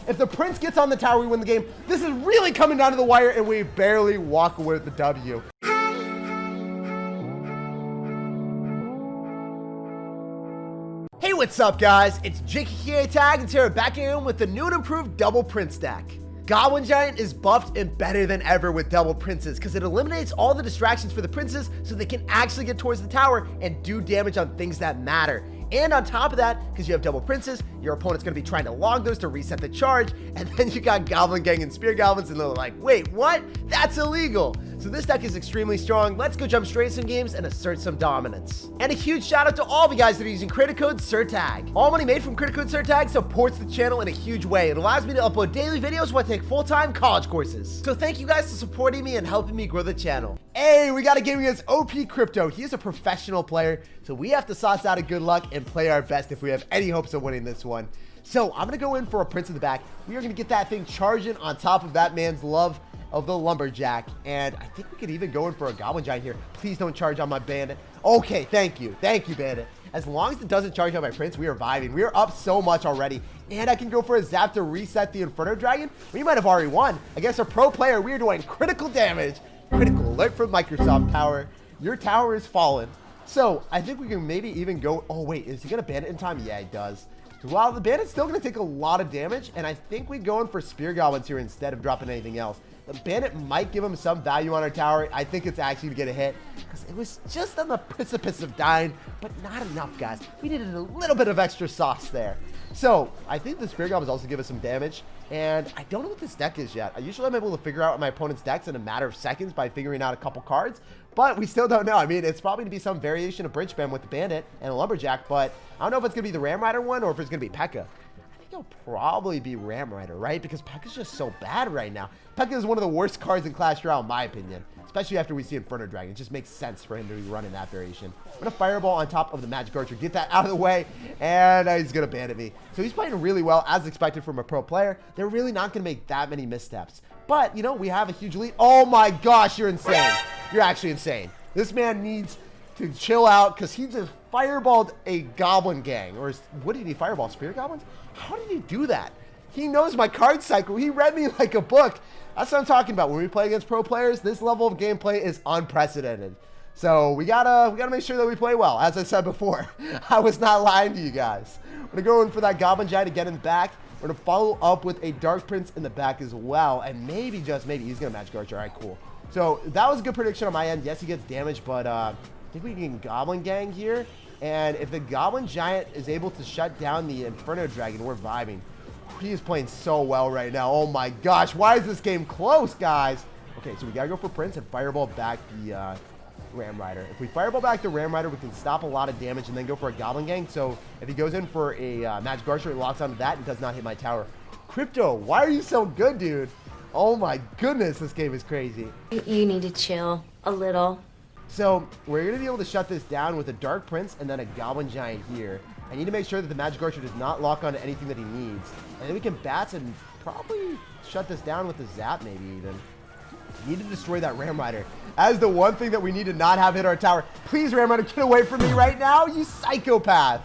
If the prince gets on the tower, we win the game. This is really coming down to the wire, and we barely walk away with the W. Hey, what's up, guys? It's SirTagCR back in with the new and improved double prince deck. Goblin Giant is buffed and better than ever with double princes because it eliminates all the distractions for the princes so they can actually get towards the tower and do damage on things that matter. And on top of that, because you have double princes, your opponent's going to be trying to log those to reset the charge, and then you got Goblin Gang and Spear Goblins, and they're like, wait, what? That's illegal. So this deck is extremely strong. Let's go jump straight to some games and assert some dominance. And a huge shout out to all the guys that are using credit code SirTag. All money made from credit code SirTag supports the channel in a huge way. It allows me to upload daily videos while I take full-time college courses. So thank you guys for supporting me and helping me grow the channel. Hey, we got a game against OP Krypto. He is a professional player, so we have to sauce out a good luck and play our best if we have any hopes of winning this one. So I'm gonna go in for a prince in the back. We are gonna get that thing charging on top of that man's love of the lumberjack, and I think we could even go in for a goblin giant here. Please don't charge on my bandit. Okay, thank you bandit. As long as it doesn't charge on my prince, we are vibing. We are up so much already, and I can go for a zap to reset the Inferno Dragon. We might have already won. Against a pro player, we are doing critical damage. Critical alert from Microsoft Tower. Your tower is fallen. So I think we can maybe even go. Oh wait, is he gonna bandit in time? Yeah, he does. So while the bandit's still gonna take a lot of damage, and I think we go in for spear goblins here instead of dropping anything else. The bandit might give him some value on our tower. I think it's actually to get a hit because it was just on the precipice of dying, but not enough, guys. We needed a little bit of extra sauce there. So I think the spear goblins also give us some damage, and I don't know what this deck is yet. I usually am able to figure out my opponent's decks in a matter of seconds by figuring out a couple cards, but we still don't know. I mean, it's probably to be some variation of bridge spam with the bandit and a lumberjack, but I don't know if it's gonna be the Ram Rider one or if it's gonna be P.E.K.K.A. It'll probably be Ram Rider, right? Because P.E.K.K.A. is just so bad right now. P.E.K.K.A. is one of the worst cards in Clash Royale, in my opinion. Especially after we see Inferno Dragon. It just makes sense for him to be running that variation. I'm going to Fireball on top of the Magic Archer. Get that out of the way. And he's going to bandit me. So he's playing really well, as expected from a pro player. They're really not going to make that many missteps. But, you know, we have a huge lead. Oh my gosh, you're insane. You're actually insane. This man needs to chill out because he just fireballed a goblin gang. Or what did he fireball? Spear goblins? How did he do that? He knows my card cycle. He read me like a book. That's what I'm talking about. When we play against pro players, this level of gameplay is unprecedented. So we gotta make sure that we play well. As I said before, I was not lying to you guys. We're gonna go in for that goblin giant again in the back. We're gonna follow up with a dark prince in the back as well, and maybe, just maybe, he's gonna Magic Archer. All right, cool. So that was a good prediction on my end. Yes, he gets damage, but I think we can goblin gang here. And if the goblin giant is able to shut down the Inferno Dragon, we're vibing. He is playing so well right now. Oh my gosh, why is this game close, guys? Okay, so we gotta go for Prince and Fireball back the Ram Rider. If we Fireball back the Ram Rider, we can stop a lot of damage and then go for a Goblin Gang. So if he goes in for a Magic Archer, he locks onto that and does not hit my tower. Krypto, why are you so good, dude? Oh my goodness, this game is crazy. You need to chill a little. So we're going to be able to shut this down with a Dark Prince and then a Goblin Giant here. I need to make sure that the Magic Archer does not lock onto anything that he needs. And then we can Bats and probably shut this down with a Zap maybe even. Need to destroy that Ram Rider. That is the one thing that we need to not have hit our tower. Please, Ram Rider, get away from me right now, you psychopath.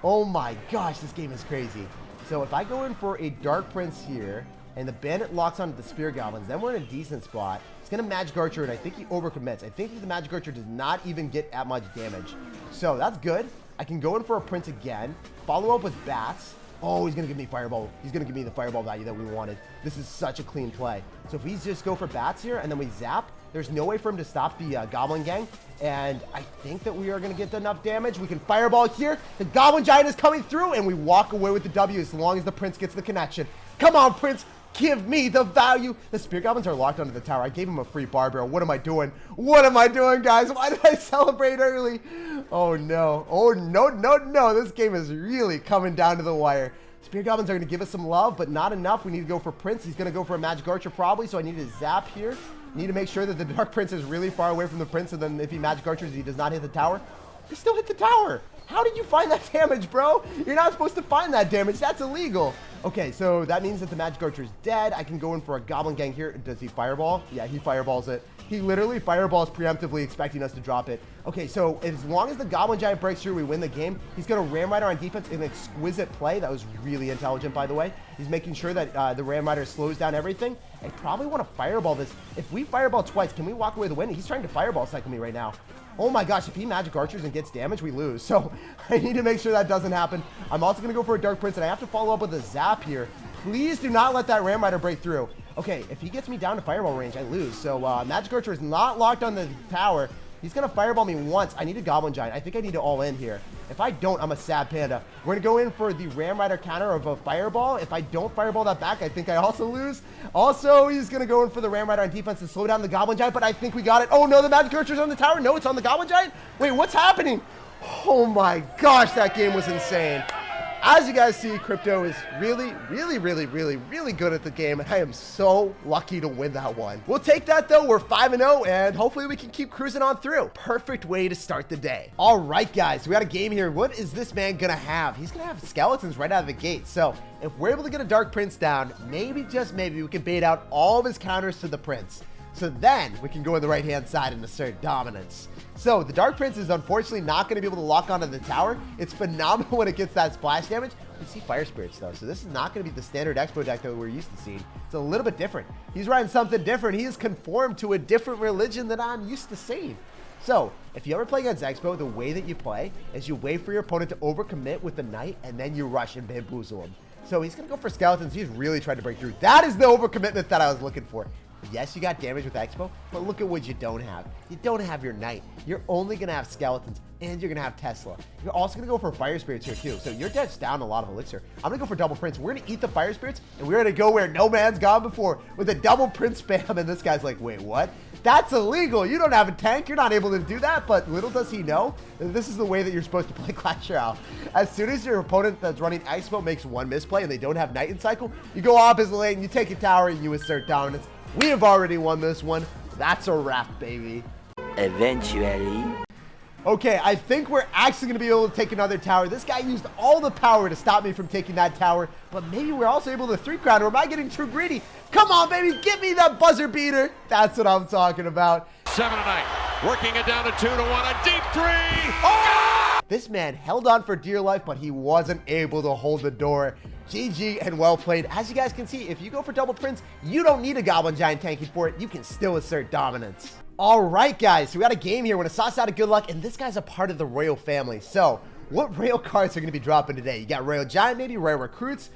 Oh my gosh, this game is crazy. So if I go in for a Dark Prince here, and the bandit locks onto the spear goblins, then we're in a decent spot. It's gonna Magic Archer, and I think he overcommits. I think that the Magic Archer does not even get that much damage. So that's good. I can go in for a Prince again, follow up with Bats. Oh, he's gonna give me Fireball. He's gonna give me the Fireball value that we wanted. This is such a clean play. So if we just go for Bats here, and then we Zap, there's no way for him to stop the Goblin Gang. And I think that we are gonna get enough damage. We can Fireball here. The Goblin Giant is coming through, and we walk away with the W as long as the Prince gets the connection. Come on, Prince. Give me the value. The Spear Goblins are locked onto the tower. I gave him a free bar barrel. What am I doing? What am I doing, guys? Why did I celebrate early? Oh, no. Oh, no, no, no. This game is really coming down to the wire. Spear Goblins are going to give us some love, but not enough. We need to go for Prince. He's going to go for a Magic Archer probably, so I need to Zap here. Need to make sure that the Dark Prince is really far away from the Prince, and then if he Magic Archers, he does not hit the tower. He still hit the tower. How did you find that damage, bro? You're not supposed to find that damage. That's illegal. Okay, so that means that the magic archer is dead. I can go in for a goblin gang here. Does he fireball? Yeah, he fireballs it. He literally fireballs preemptively, expecting us to drop it. Okay, so as long as the goblin giant breaks through, we win the game. He's going to ram rider on defense. An exquisite play. That was really intelligent, by the way. He's making sure that the ram rider slows down everything. I probably want to fireball this. If we fireball twice, can we walk away with a win? He's trying to fireball cycle me right now. Oh my gosh, if he magic archers and gets damage, we lose. So I need to make sure that doesn't happen. I'm also going to go for a Dark Prince, and I have to follow up with a zap here. Please do not let that ram rider break through. Okay, if he gets me down to fireball range, I lose. So magic archer is not locked on the tower. He's going to fireball me once. I need a goblin giant. I think I need to all in here. If I don't, I'm a sad panda. We're going to go in for the ram rider counter of a fireball. If I don't fireball that back, I think I also lose. Also, he's going to go in for the ram rider on defense to slow down the goblin giant, but I think we got it. Oh no, the magic archer's on the tower. No, it's on the goblin giant. Wait, what's happening? Oh my gosh, that game was insane. As you guys see, Krypto is really good at the game, and I am so lucky to win that one. We'll take that though. We're 5-0, and hopefully we can keep cruising on through. Perfect way to start the day. All right, guys, we got a game here. What is this man gonna have? He's gonna have skeletons right out of the gate. So if we're able to get a Dark Prince down, maybe, just maybe, we can bait out all of his counters to the Prince. So then we can go on the right-hand side and assert dominance. So the Dark Prince is unfortunately not going to be able to lock onto the tower. It's phenomenal when it gets that splash damage. We see Fire Spirits though, so this is not going to be the standard Expo deck that we're used to seeing. It's a little bit different. He's riding something different. He is conformed to a different religion that I'm used to seeing. So if you ever play against Expo, the way that you play is you wait for your opponent to overcommit with the knight, and then you rush and bamboozle him. So he's going to go for skeletons. He's really trying to break through. That is the overcommitment that I was looking for. Yes, you got damage with Expo, but look at what you don't have. You don't have your knight. You're only going to have skeletons, and you're going to have Tesla. You're also going to go for Fire Spirits here, too. So your deck's down a lot of elixir. I'm going to go for Double Prince. We're going to eat the Fire Spirits, and we're going to go where no man's gone before with a Double Prince spam. And this guy's like, wait, what? That's illegal. You don't have a tank. You're not able to do that. But little does he know that this is the way that you're supposed to play Clash Royale. As soon as your opponent that's running Expo makes one misplay and they don't have Knight in cycle, you go opposite lane, you take a tower, and you assert dominance. We have already won this one. That's a wrap, baby. Eventually. Okay, I think we're actually going to be able to take another tower. This guy used all the power to stop me from taking that tower, but maybe we're also able to 3-crown, or am I getting too greedy? Come on, baby, give me that buzzer beater. That's what I'm talking about. 7-9, working it down to 2-1, a deep 3. Oh! This man held on for dear life, but he wasn't able to hold the door. GG and well played. As you guys can see, if you go for Double Prince, you don't need a Goblin Giant tanking for it. You can still assert dominance. All right, guys, so we got a game here. We're going to sauce out of good luck, and this guy's a part of the Royal family. So what Royal cards are going to be dropping today? You got Royal Giant, maybe Royal Recruits,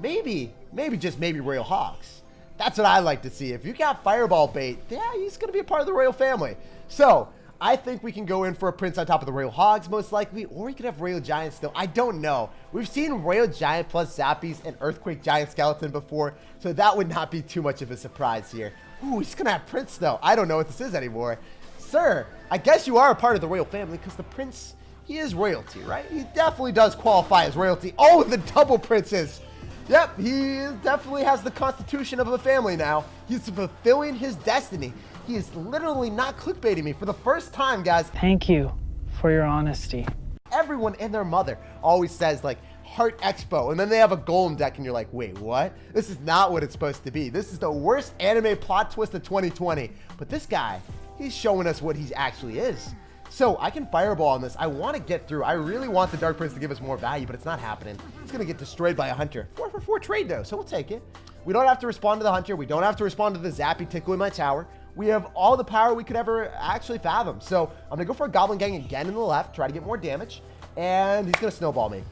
maybe just maybe Royal Hawks. That's what I like to see. If you got Fireball bait, yeah, he's going to be a part of the Royal family. So I think we can go in for a Prince on top of the Royal Hogs, most likely, or we could have Royal Giant still. I don't know. We've seen Royal Giant plus Zappies and Earthquake Giant Skeleton before, so that would not be too much of a surprise here. Ooh, he's gonna have Prince though. I don't know what this is anymore. Sir, I guess you are a part of the Royal family, because the Prince, he is royalty, right? He definitely does qualify as royalty. Oh, the double Princes. Yep, he definitely has the constitution of a family now. He's fulfilling his destiny. He is literally not clickbaiting me for the first time, guys. Thank you for your honesty. Everyone and their mother always says, like, Heart Expo, and then they have a golem deck, and you're like, wait, what? This is not what it's supposed to be. This is the worst anime plot twist of 2020. But this guy, he's showing us what he actually is. So I can fireball on this. I want to get through. I really want the Dark Prince to give us more value, but it's not happening. It's going to get destroyed by a Hunter. 4-for-4 trade, though, so we'll take it. We don't have to respond to the Hunter. We don't have to respond to the Zappy tickling my tower. We have all the power we could ever actually fathom. So I'm going to go for a Goblin Gang again in the left, try to get more damage, and he's going to snowball me.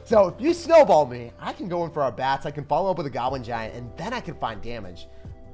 So if you snowball me, I can go in for our bats. I can follow up with a Goblin Giant, and then I can find damage.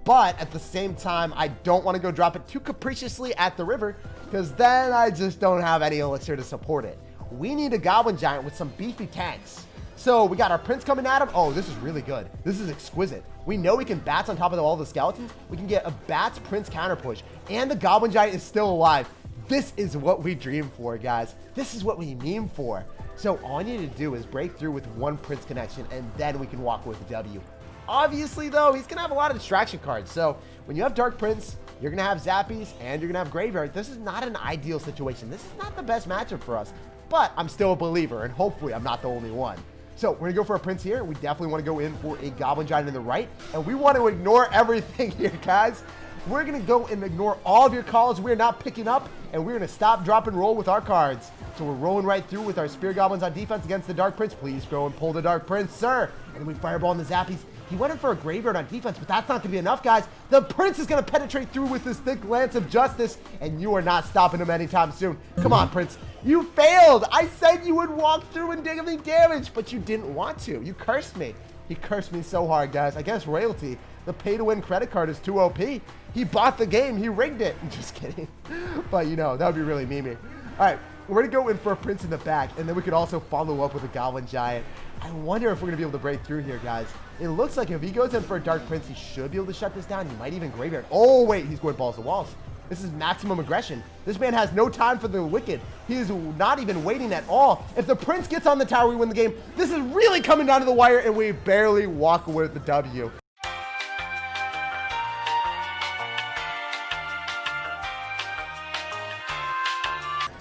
But at the same time, I don't want to go drop it too capriciously at the river, because then I just don't have any elixir to support it. We need a Goblin Giant with some beefy tanks. So we got our Prince coming at him. Oh, this is really good. This is exquisite. We know we can bats on top of all the skeletons. We can get a bats Prince counter push, and the Goblin Giant is still alive. This is what we dream for, guys. This is what we meme for. So all I need to do is break through with one Prince connection, and then we can walk with a W. Obviously, though, he's going to have a lot of distraction cards. So when you have Dark Prince, you're going to have Zappies, and you're going to have Graveyard. This is not an ideal situation. This is not the best matchup for us. But I'm still a believer, and hopefully I'm not the only one. So we're going to go for a Prince here. We definitely want to go in for a Goblin Giant in the right. And we want to ignore everything here, guys. We're going to go and ignore all of your calls. We're not picking up, and we're going to stop, drop, and roll with our cards. So we're rolling right through with our Spear Goblins on defense against the Dark Prince. Please go and pull the Dark Prince, sir. And then we Fireball in the Zappies. He went in for a Graveyard on defense, but that's not going to be enough, guys. The Prince is going to penetrate through with this thick Lance of Justice, and you are not stopping him anytime soon. Come on, Prince. You failed. I said you would walk through and dig me damage, but you didn't want to. You cursed me. He cursed me so hard, guys. I guess Royalty, the pay-to-win credit card, is too OP. He bought the game. He rigged it. I'm just kidding. But, you know, that would be really memey. All right. We're going to go in for a Prince in the back, and then we could also follow up with a Goblin Giant. I wonder if we're going to be able to break through here, guys. It looks like if he goes in for a Dark Prince, he should be able to shut this down. He might even Graveyard. Oh, wait, he's going balls to walls. This is maximum aggression. This man has no time for the wicked. He is not even waiting at all. If the Prince gets on the tower, we win the game. This is really coming down to the wire, and we barely walk away with the W.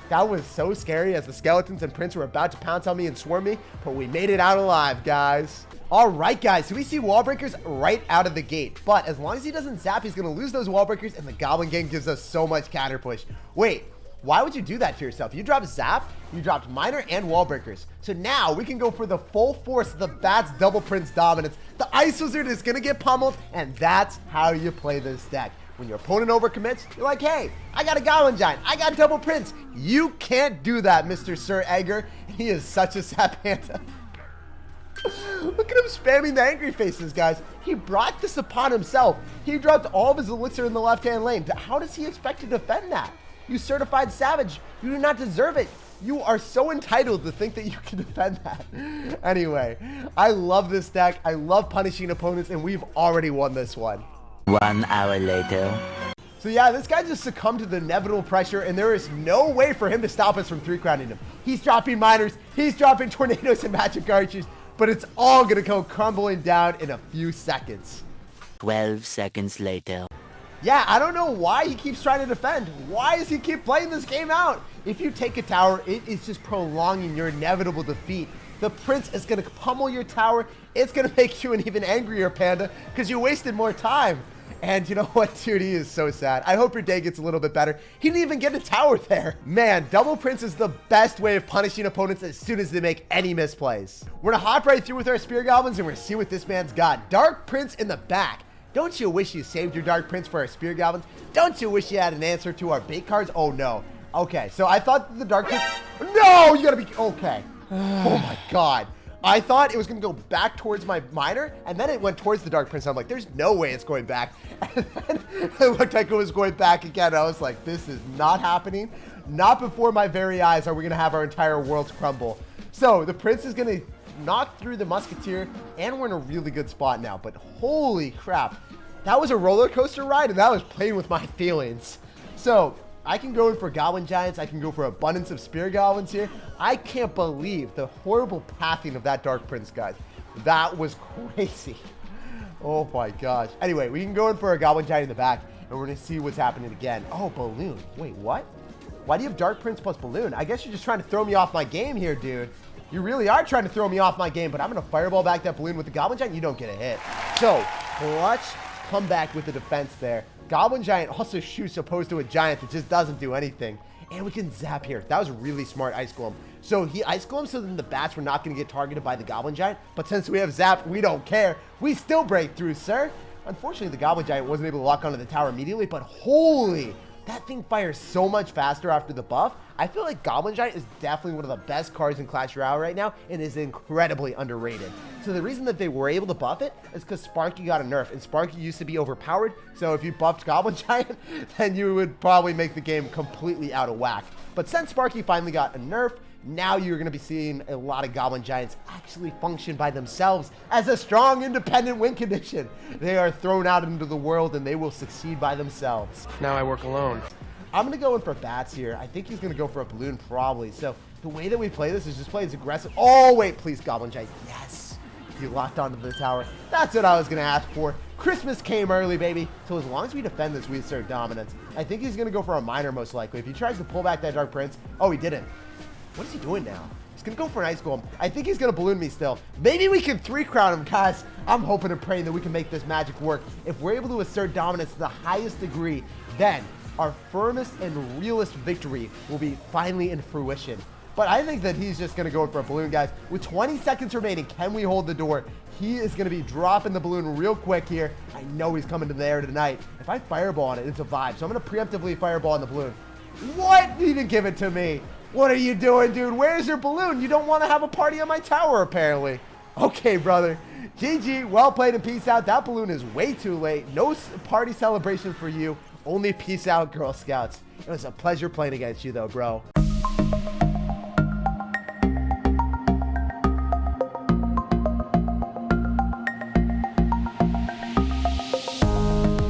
That was so scary as the skeletons and Prince were about to pounce on me and swarm me, but we made it out alive, guys. All right, guys, so we see wall breakers right out of the gate, but as long as he doesn't zap, he's going to lose those wall breakers, and the Goblin Gang gives us so much counter push. Wait, why would you do that to yourself? You dropped zap, you dropped miner and wall breakers. So now we can go for the full force of the Bats double Prince dominance. The Ice Wizard is going to get pummeled, and that's how you play this deck. When your opponent overcommits, you're like, hey, I got a Goblin Giant. I got double Prince. You can't do that, Mr. Sir Edgar. He is such a sap panda. Look at him spamming the angry faces, guys. He brought this upon himself. He dropped all of his elixir in the left-hand lane. How does he expect to defend that? You certified savage. You do not deserve it. You are so entitled to think that you can defend that. Anyway, I love this deck. I love punishing opponents, and we've already won this one. 1 hour later. So yeah, this guy just succumbed to the inevitable pressure, and there is no way for him to stop us from 3-crowning him. He's dropping miners, he's dropping tornadoes and magic archers, but it's all gonna go crumbling down in a few seconds. 12 seconds later. Yeah, I don't know why he keeps trying to defend. Why does he keep playing this game out? If you take a tower, it is just prolonging your inevitable defeat. The Prince is gonna pummel your tower. It's gonna make you an even angrier panda because you wasted more time. And you know what, dude? He is so sad. I hope your day gets a little bit better. He didn't even get a tower there. Man, double Prince is the best way of punishing opponents as soon as they make any misplays. We're gonna hop right through with our Spear Goblins, and we're gonna see what this man's got. Dark Prince in the back. Don't you wish you saved your Dark Prince for our Spear Goblins? Don't you wish you had an answer to our bait cards? Oh, no. Okay, so I thought that the Dark Prince... No! You gotta be... Okay. Oh, my God. I thought it was going to go back towards my miner, and then it went towards the Dark Prince. I'm like, there's no way it's going back. And then it looked like it was going back again. I was like, this is not happening. Not before my very eyes are we going to have our entire world crumble. So the Prince is going to knock through the Musketeer, and we're in a really good spot now. But holy crap. That was a roller coaster ride, and that was playing with my feelings. So I can go in for Goblin Giants. I can go for abundance of Spear Goblins here. I can't believe the horrible pathing of that Dark Prince, guys. That was crazy. Oh my gosh. Anyway, we can go in for a Goblin Giant in the back, and we're going to see what's happening again. Oh, Balloon. Wait, what? Why do you have Dark Prince plus Balloon? I guess you're just trying to throw me off my game here, dude. You really are trying to throw me off my game, but I'm going to Fireball back that Balloon with the Goblin Giant. You don't get a hit. So, clutch comeback with the defense there. Goblin Giant also shoots opposed to a Giant that just doesn't do anything. And we can zap here. That was really smart Ice Golem. So he Ice Golem, so then the Bats were not going to get targeted by the Goblin Giant. But since we have zap, we don't care. We still break through, sir. Unfortunately, the Goblin Giant wasn't able to lock onto the tower immediately. But holy, that thing fires so much faster after the buff. I feel like Goblin Giant is definitely one of the best cards in Clash Royale right now and is incredibly underrated. So the reason that they were able to buff it is because Sparky got a nerf, and Sparky used to be overpowered. So if you buffed Goblin Giant, then you would probably make the game completely out of whack. But since Sparky finally got a nerf, now you're going to be seeing a lot of Goblin Giants actually function by themselves as a strong, independent win condition. They are thrown out into the world, and they will succeed by themselves. Now I work alone. I'm going to go in for Bats here. I think he's going to go for a Balloon probably. So the way that we play this is just play as aggressive. Oh, wait, please, Goblin Giant. Yes. He locked onto the tower. That's what I was going to ask for. Christmas came early, baby. So as long as we defend this, we assert dominance. I think he's going to go for a miner most likely. If he tries to pull back that Dark Prince. Oh, he didn't. What is he doing now? He's going to go for an Ice Golem. I think he's going to balloon me still. Maybe we can 3-crown him, guys. I'm hoping and praying that we can make this magic work. If we're able to assert dominance to the highest degree, then our firmest and realest victory will be finally in fruition. But I think that he's just going to go for a balloon, guys. With 20 seconds remaining, can we hold the door? He is going to be dropping the balloon real quick here. I know he's coming to the air tonight. If I fireball on it, it's a vibe. So I'm going to preemptively fireball on the balloon. What? He didn't give it to me. What are you doing, dude? Where's your balloon? You don't want to have a party on my tower, apparently. Okay, brother. GG. Well played and peace out. That balloon is way too late. No party celebration for you. Only peace out, Girl Scouts. It was a pleasure playing against you, though, bro.